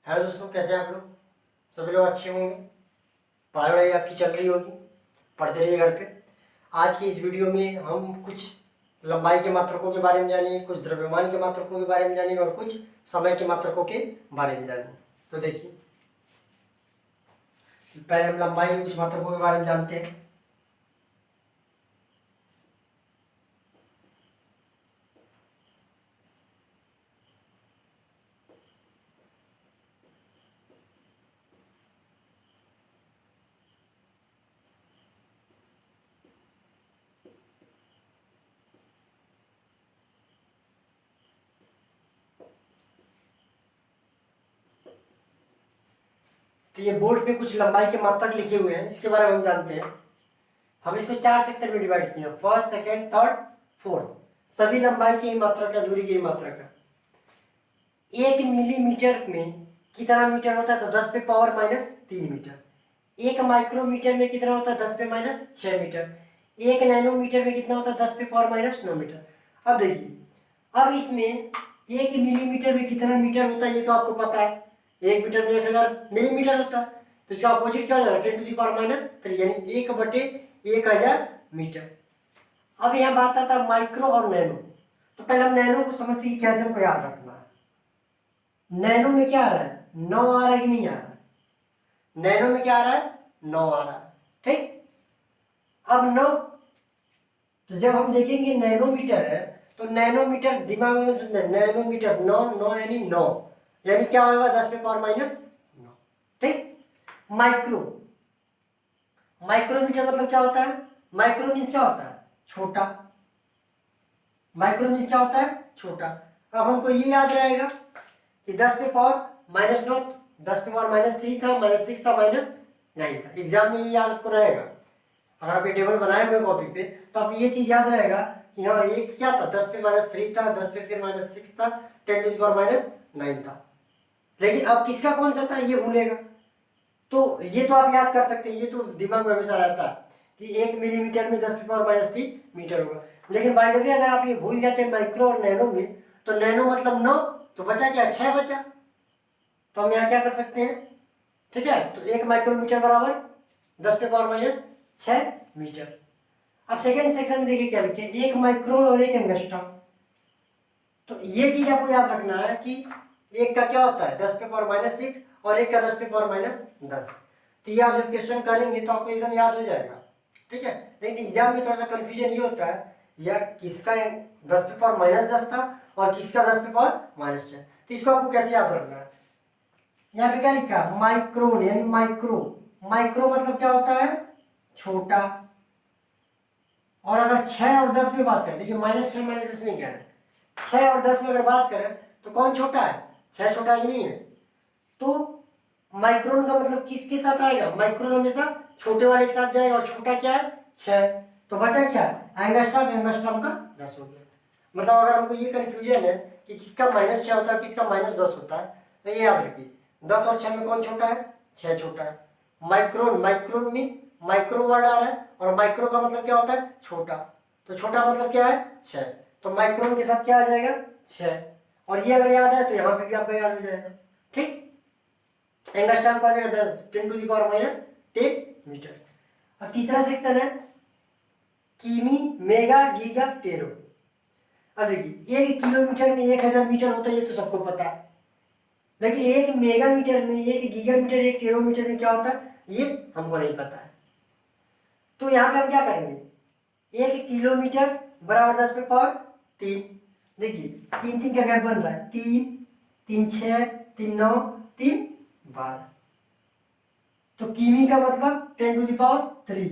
Hello दोस्तों, कैसे हैं आप लोग। सभी लोग अच्छे होंगे। पढ़ाई वढ़ाई आपकी चल रही होगी, पढ़ते रहिए घर पे। आज की इस वीडियो में हम कुछ लंबाई के मात्रकों के बारे में जानेंगे, कुछ द्रव्यमान के मात्रकों के बारे में जानेंगे और कुछ समय के मात्रकों के बारे में जानेंगे। तो देखिए, पहले हम लंबाई के कुछ मात्रकों के बारे में जानते हैं। तो ये बोर्ड पे कुछ लंबाई के मात्रक लिखे हुए हैं, इसके बारे में हम जानते हैं। हम इसको 4 सेक्शन में डिवाइड किए हैं, फर्स्ट, सेकेंड, थर्ड, फोर्थ। सभी लंबाई की मात्रक है, दूरी की मात्रक है। 1 मिलीमीटर में कितना मीटर होता है, तो 10 पे पावर माइनस 3 मीटर। 1 माइक्रोमीटर में कितना होता है, 10 पे माइनस 6 मीटर। 1 नैनोमीटर में कितना होता है, 10 पे पावर माइनस 9 मीटर। अब देखिए, अब इसमें 1 मिलीमीटर में कितना मीटर होता है ये तो आपको पता है। 1 मीटर में 1000 मिलीमीटर होता है, तो इसका अपोजिट क्या हो जाएगा, 10 टू दी पावर माइनस 3, यानी 1/1000 मीटर। अब यहाँ बात आता है माइक्रो और नैनो। तो पहले हम नैनो को समझते हैं कि कैसे हमको याद रखना है। नैनो में क्या आ रहा है, 9 आ रहा है कि नहीं आ रहा है। नैनो में क्या आ रहा है, 9 आ रहा है। ठीक, अब 9, तो जब हम देखेंगे नैनोमीटर है, तो नैनोमीटर दिमाग में सुनते, नैनोमीटर 9, 9 यानी 9, यानी क्या होगा, 10 पे पावर माइनस 9। ठीक, माइक्रो, माइक्रोमीटर मतलब क्या होता है, माइक्रो मीन्स क्या होता है, छोटा। माइक्रो मीन्स क्या होता है, छोटा। अब हमको ये याद रहेगा कि 10 पे पावर माइनस 9, 10 पे पावर माइनस 3 था, माइनस 6 था, माइनस 9 था। एग्जाम में ये याद आपको रहेगा। अगर आप ये टेबल बनाए हुए कॉपी पे, तो आपको ये चीज याद रहेगा कि हाँ, एक क्या था, 10 पे माइनस 3 था, 10 पे फिर माइनस 6 था, 10 टू द पावर माइनस 9 था। लेकिन अब किसका कौन सा था ये भूलेगा। तो ये तो आप याद कर सकते हैं, ये तो दिमाग में हमेशा रहता है कि 1 मिलीमीटर में 10 पे पावर माइनस 3 मीटर होगा। लेकिन बाय द वे अगर आप ये भूल जाते हैं माइक्रो और नैनो में, तो नैनो मतलब 9, तो बचा क्या, 6 बचा। तो हम यहाँ क्या कर सकते हैं, ठीक है। तो 1 माइक्रोमीटर बराबर 10 पे पावर माइनस 6 मीटर। अब सेकेंड सेक्शन में देखिए क्या लिखे, 1 माइक्रोन और 1 एंगस्ट्रॉम। तो ये चीज आपको याद रखना है कि एक का क्या होता है, 10 पे पावर माइनस 6 और एक का 10 पे पावर माइनस 10। तो ये आप जब क्वेश्चन करेंगे तो आपको एकदम याद हो जाएगा। ठीक है, लेकिन एग्जाम में थोड़ा सा कंफ्यूजन ये होता है, यार किसका 10 पे पावर माइनस 10 था और किसका 10 पे पावर माइनस 6। तो इसको आपको कैसे याद रखना है, यहाँ पे क्या लिखा, माइक्रोन यानी माइक्रो। माइक्रो मतलब क्या होता है, छोटा। और अगर 6 और 10 में बात करें, देखिए माइनस 6 माइनस 10 में क्या है, 6 और 10 में अगर बात करें तो कौन छोटा है, 6 छोटा है कि नहीं है। तो माइक्रोन का मतलब किसके साथ आएगा, माइक्रोन हमेशा छोटे वाले के साथ जाएगा और छोटा क्या है, 6। तो बचा क्या, एंगस्ट्रॉम, एंगस्ट्रॉम का 10 हो गया। मतलब अगर हमको ये कंफ्यूजन है कि किसका माइनस 6 होता है किसका माइनस 10 होता है, तो ये याद रखिए 10 और 6 में कौन छोटा है, 6 छोटा है। माइक्रोन, माइक्रोन में माइक्रो वर्ड आ रहा है और माइक्रो का मतलब क्या होता है, छोटा। तो छोटा मतलब क्या है, 6। तो माइक्रोन के साथ क्या आ जाएगा, 6। और ये अगर याद है तो यहाँ पे भी आपको याद हो जाएगा। ठीक, एंगस्ट्रॉम का आ जाएगा 10 to the power minus 10 metre. अब तीसरा सेक्शन है किमी, मेगा, गीगा, टेरो। अब देखिए 1 किलोमीटर में 1000 मीटर होता है, ये तो सबको पता है। लेकिन 1 मेगामीटर में, 1 गीगामीटर, 1 टेरोमीटर में क्या होता है, ये हमको नहीं पता है। तो यहाँ पे हम क्या करेंगे, 1 किलोमीटर बराबर 10 पे पावर 3। देखिए 3 3 का गैप बन रहा है, 3 3 6 3 9 3 12। तो किमी का मतलब 10 टू द पावर 3,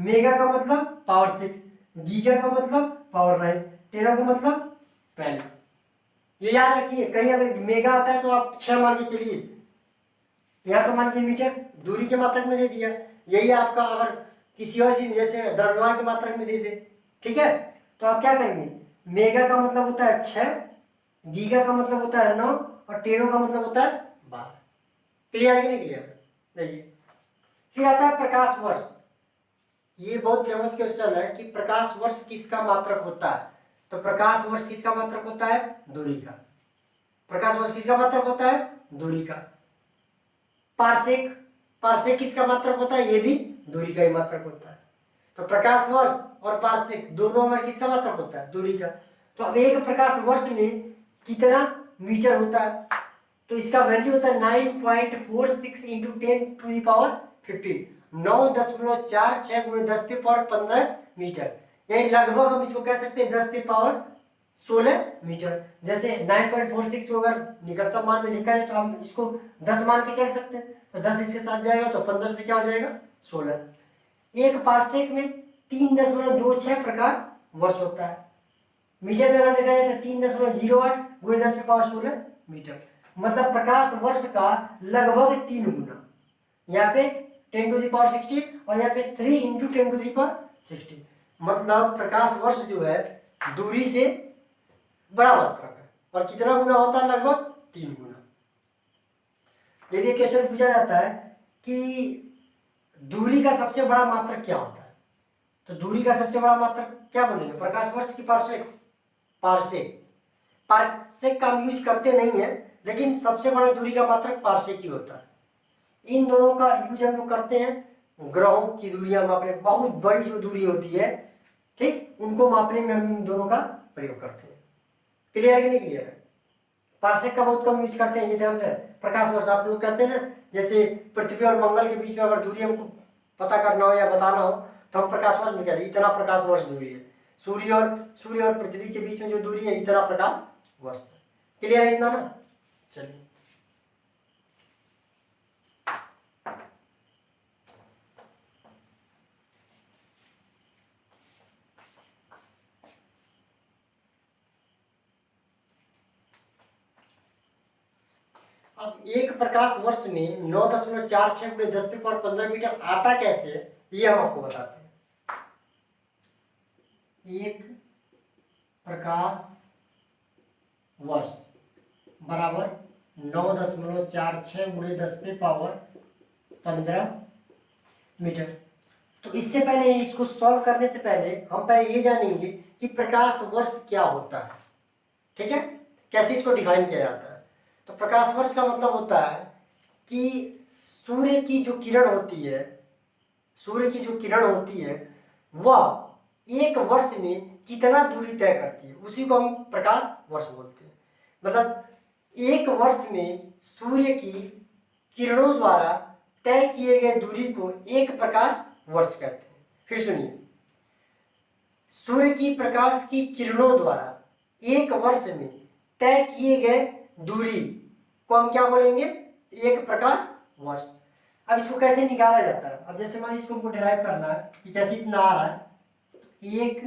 मेगा का मतलब पावर 6, गीगा का मतलब पावर 9, टेरो का मतलब 12। ये याद रखिए, कहीं अगर मेगा आता है तो आप 6 मान के चलिए। यहाँ तो मान लीजिए मीटर दूरी के मात्रक में दे दिया, यही आपका अगर किसी और चीज जैसे द्रव्यमान के मात्रक में दे दे, ठीक है, तो आप क्या करेंगे, मेगा का मतलब होता है 6, गीगा का मतलब होता है 9 और टेरो का मतलब होता है 12। क्लियर है कि नहीं क्लियर, देखिए। फिर आता है प्रकाश वर्ष। ये बहुत फेमस क्वेश्चन है कि प्रकाश वर्ष किसका मात्रक होता है। तो प्रकाश वर्ष किसका मात्रक होता है, दूरी का। प्रकाश वर्ष किसका मात्रक होता है, दूरी का। पारसेक, पारसेक किसका मात्रक होता है? ये भी दूरी का ही मात्रक होता है। तो प्रकाश वर्ष और पारसेक दोनों में किसका मात्रक होता है? दूरी का। तो अब एक प्रकाश वर्ष में कितना मीटर होता है? तो इसका वैल्यू होता है 9.46 इंटू 10⁻15, 9.46 गुणे 10⁻15 मीटर, यानी लगभग हम इसको कह सकते हैं 10⁻16 मीटर। जैसे 9.46 को अगर निकटतम मान में लिखा है तो हम इसको 10 मान के चल सकते हैं, तो 10 इसके साथ जाएगा तो 15 से क्या हो जाएगा? 16। एक पारसेक में 3.26 प्रकाश वर्ष होता है। मीटर में अगर देखा जाए तो 3.08 गुणे 10⁻16 मीटर, मतलब प्रकाश वर्ष का लगभग 3 गुना। यहाँ पे 10⁻16 और यहाँ पे 3 इंटू 10⁻16, मतलब प्रकाश वर्ष जो है दूरी से बड़ा मात्रक है। और कितना गुना होता है? लगभग 3 गुना। यदि क्वेश्चन पूछा जाता है कि दूरी का सबसे बड़ा मात्रक क्या होता है, तो दूरी का सबसे बड़ा मात्रक क्या बोलेंगे? प्रकाश वर्ष की पारसेक? पारसेक। पारसेक का हम यूज करते नहीं है, लेकिन सबसे बड़ा दूरी का मात्रक पारसेक ही होता है। इन दोनों का यूज हम लोग करते हैं ग्रहों की दूरियां मापने, बहुत बड़ी जो दूरी होती है, ठीक, उनको मापने में हम इन दोनों का प्रयोग करते हैं। क्लियर है कि नहीं क्लियर है? पारसेक का बहुत कम यूज करते हैं, ये ध्यान रहे। प्रकाश वर्ष आप लोग कहते हैं ना, जैसे पृथ्वी और मंगल के बीच में अगर दूरी हमको पता करना हो या बताना हो तो हम प्रकाश वर्ष में कहते हैं इतना प्रकाश वर्ष दूरी है। सूर्य और पृथ्वी के बीच में जो दूरी है इतना प्रकाश वर्ष है। क्लियर है इतना ना? चलिए अब एक प्रकाश वर्ष में 9.46 गुणे 10⁻15 मीटर आता कैसे, ये हम आपको बताते हैं। एक प्रकाश वर्ष बराबर 9.46 गुणे 10⁻15 मीटर। तो इससे पहले, इसको सॉल्व करने से पहले हम पहले ये जानेंगे कि प्रकाश वर्ष क्या होता है। ठीक है, कैसे इसको डिफाइन किया जाता है। तो प्रकाश वर्ष का मतलब होता है कि सूर्य की जो किरण होती है, सूर्य की जो किरण होती है वह एक वर्ष में कितना दूरी तय करती है, उसी को हम प्रकाश वर्ष बोलते हैं। मतलब एक वर्ष में सूर्य की किरणों द्वारा तय किए गए दूरी को एक प्रकाश वर्ष कहते हैं। फिर सुनिए, सूर्य की प्रकाश की किरणों द्वारा एक वर्ष में तय किए गए दूरी को हम क्या बोलेंगे? एक प्रकाश वर्ष। अब इसको कैसे निकाला जाता है? अब जैसे मान इसको हमको डिराइव करना है कि कैसे इतना आ रहा है, तो एक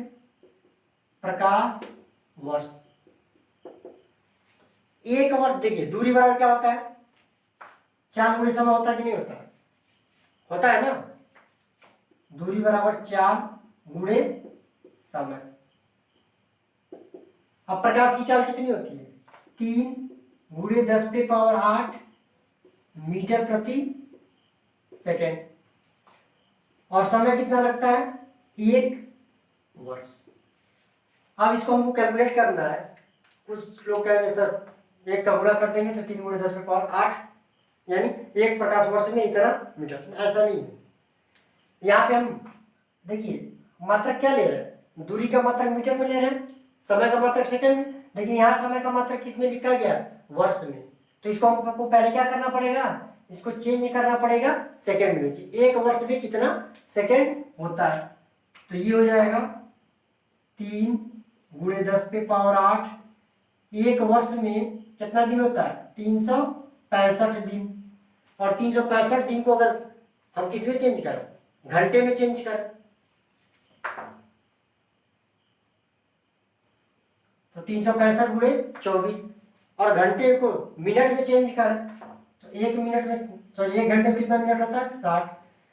प्रकाश वर्ष, एक वर्ष, देखिए दूरी बराबर क्या होता है? 4 गुणे समय होता है कि नहीं होता? होता है ना। दूरी बराबर 4 गुणे समय। अब प्रकाश की चाल कितनी होती है? 3 गुणे 10⁻8 मीटर प्रति सेकेंड। और समय कितना लगता है? 1 वर्ष। अब इसको हमको कैलकुलेट करना है। कुछ लोग कहेंगे सर एक का गुणा कर देंगे तो 3 गुणे 10⁻8, यानी एक प्रकाश वर्ष में इतना मीटर। ऐसा नहीं है। यहाँ पे हम देखिए मात्रक क्या ले रहे हैं? दूरी का मात्रक मीटर में ले रहे हैं, समय का मात्रक सेकंड में, लेकिन यहाँ समय का मात्रक किस में लिखा गया? वर्ष में। तो इसको हमको पहले क्या करना पड़ेगा? इसको चेंज करना पड़ेगा सेकंड में, कि एक वर्ष में कितना सेकंड होता है। तो ये हो जाएगा 3 गुणे 10⁻8। एक वर्ष में कितना दिन होता है? 365 दिन। और 365 दिन को अगर हम किस में चेंज करें? घंटे में चेंज करें, तो 365 गुणे 24। और घंटे को मिनट में चेंज करें तो एक मिनट में, सॉरी, एक घंटे में कितना मिनट होता है? 60।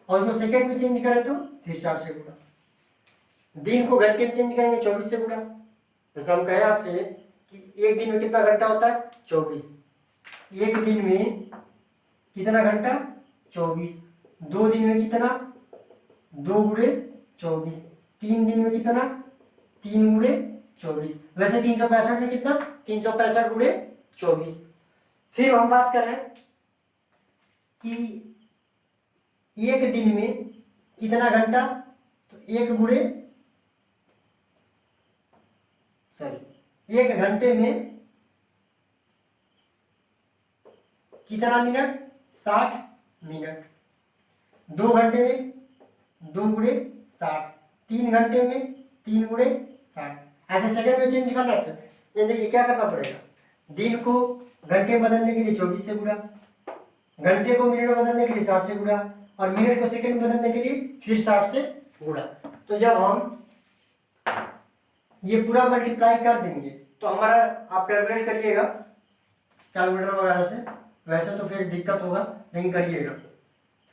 और उसको सेकंड में चेंज करें तो फिर 60 से गुणा। दिन को घंटे में चेंज करेंगे 24 से गुणा। जैसे हम कहें आपसे कि एक दिन में कितना घंटा होता है? 24। एक दिन में कितना घंटा? 24। 2 दिन में कितना? 2 गुणे 24। 3 दिन में कितना? 3 गुणे 24। वैसे 365 में कितना? 365 गुणे 24। फिर हम बात करें कि एक दिन में कितना घंटा, तो एक घंटे में कितना मिनट, 60 मिनट। 2 घंटे में 2 गुणे 60, 3 घंटे में 3 गुणे 60। ऐसे सेकंड में चेंज करना है। तो देखिए क्या करना पड़ेगा, दिन को घंटे बदलने के लिए 24 से गुणा, घंटे को मिनट बदलने के लिए 60 से गुणा, और मिनट को सेकंड बदलने के लिए फिर 60 से गुणा। तो जब हम ये पूरा मल्टीप्लाई कर देंगे तो हमारा, आप कैलकुलेट करिएगा कैलकुलेटर वगैरह से, वैसे तो फिर दिक्कत होगा लेकिन करिएगा।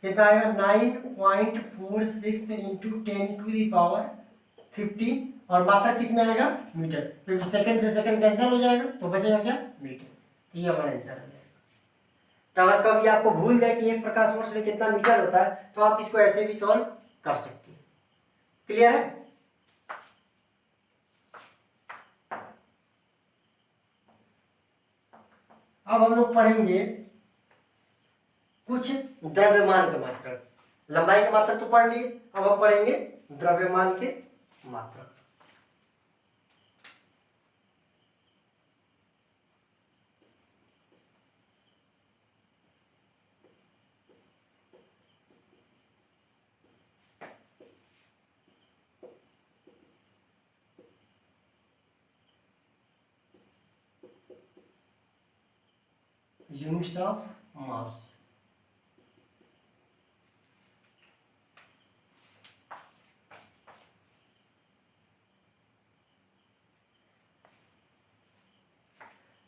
कितना आएगा, 9.46 इंटू 10⁻15, और मात्रक किस में आएगा, मीटर, क्योंकि सेकंड से सेकंड कैंसिल हो जाएगा तो बचेगा क्या, मीटर। ये हमारा आंसर है। तो अगर कभी आपको भूल गए कि एक प्रकाश वर्ष में कितना मीटर होता है तो आप इसको ऐसे भी सॉल्व कर सकते हैं। क्लियर है? अब हम लोग पढ़ेंगे कुछ द्रव्यमान के मात्रक। लंबाई के मात्रक तो पढ़ लिए, अब हम पढ़ेंगे द्रव्यमान के मात्रक। Units of mass.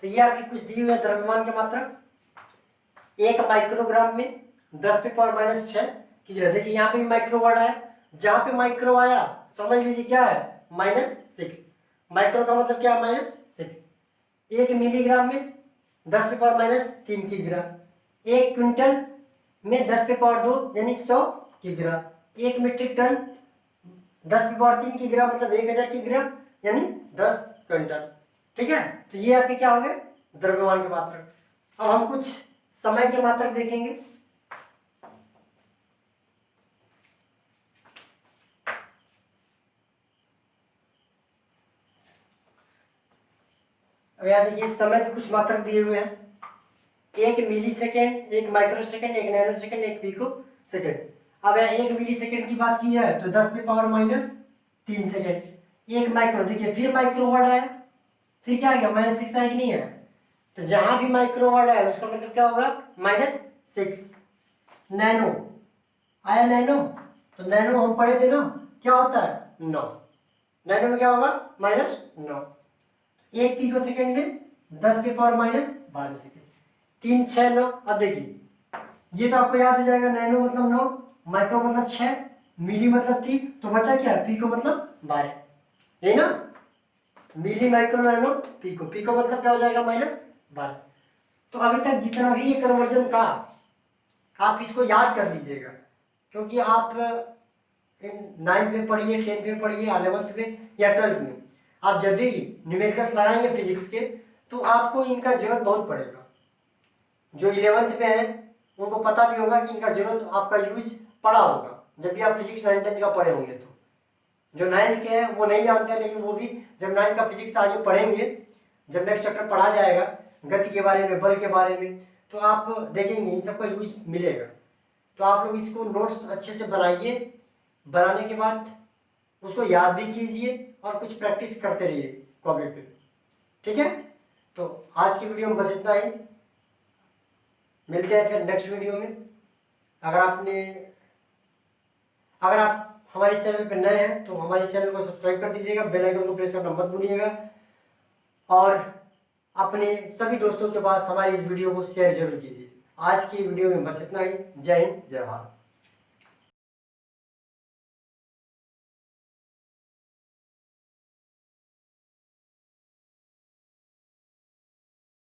तो ये आपकी कुछ दी हुई है द्रव्यमान के मात्रक। 1 माइक्रोग्राम में 10⁻⁻6 की जगह, देखिए यहाँ पे भी माइक्रो वर्ड आया, जहां पे माइक्रो आया समझ लीजिए क्या है, -6। माइक्रो का मतलब क्या है, -6। 1 मिलीग्राम में 10⁻³ किग्रा, 1 क्विंटल में 10⁻² यानी 100 किग्रा, 1 मीट्रिक टन 10⁻³ किग्रा मतलब 1000 किग्रा यानी 10 क्विंटल। ठीक है, तो ये आपके क्या हो गए, द्रव्यमान के मात्रक। अब हम कुछ समय के मात्रक देखेंगे। अब याद देखिए समय के कुछ मात्रक दिए हुए हैं, 1 millisecond, 1 microsecond, 1 nanosecond, 1 picosecond. अब 1 मिली सेकेंड की बात की जाए तो 10⁻³ सेकेंड। 1 माइक्रो, देखिए फिर माइक्रो वर्ड आया, फिर क्या आ गया, -6 आया कि नहीं है, तो जहां भी माइक्रो वर्ड आया उसका मतलब क्या होगा, -6। नैनो आया, नैनो, तो नैनो हम पढ़े थे ना, क्या होता है, 9। नैनो में क्या होगा, -9। 1 पिको सेकेंड में 10⁻12 सेकेंड, 3 6 9। अब देखिए ये तो आपको याद हो जाएगा, नैनो मतलब 9, माइक्रो मतलब 6, मिली मतलब 3, तो बचा क्या, पिको मतलब 12, यही ना, milli micro nano pico, pico मतलब क्या हो जाएगा, -12। तो अभी तक जितना भी ये कन्वर्जन का आप इसको याद कर लीजिएगा, क्योंकि आप 9th में पढ़िए, 10th में पढ़िए, 11th में या 12th में, आप जब भी न्यूमेरिकल्स लगाएंगे फिजिक्स के तो आपको इनका जरूरत बहुत पड़ेगा। जो 11th में है उनको पता भी होगा कि इनका जरूरत आपका यूज पड़ा होगा जब भी आप फिजिक्स 9th 10th का पढ़े होंगे। तो जो 9th के हैं वो नहीं जानते हैं, लेकिन वो भी जब 9th का फिजिक्स आगे पढ़ेंगे, जब नेक्स्ट चैप्टर पढ़ा जाएगा गति के बारे में, बल के बारे में, तो आप देखेंगे इन सबका यूज मिलेगा। तो आप लोग इसको नोट्स अच्छे से बनाइए, बनाने के बाद उसको याद भी कीजिए और कुछ प्रैक्टिस करते रहिए कॉपी पे। ठीक है, तो आज की वीडियो में बस इतना ही, मिलते हैं फिर नेक्स्ट वीडियो में। अगर आप हमारे चैनल पर नए हैं तो हमारे चैनल को सब्सक्राइब कर दीजिएगा, बेल आइकन को प्रेस करना मत भूलिएगा, और अपने सभी दोस्तों के पास हमारी इस वीडियो को शेयर जरूर कीजिए। आज की वीडियो में बस इतना ही। जय हिंद, जय भारत।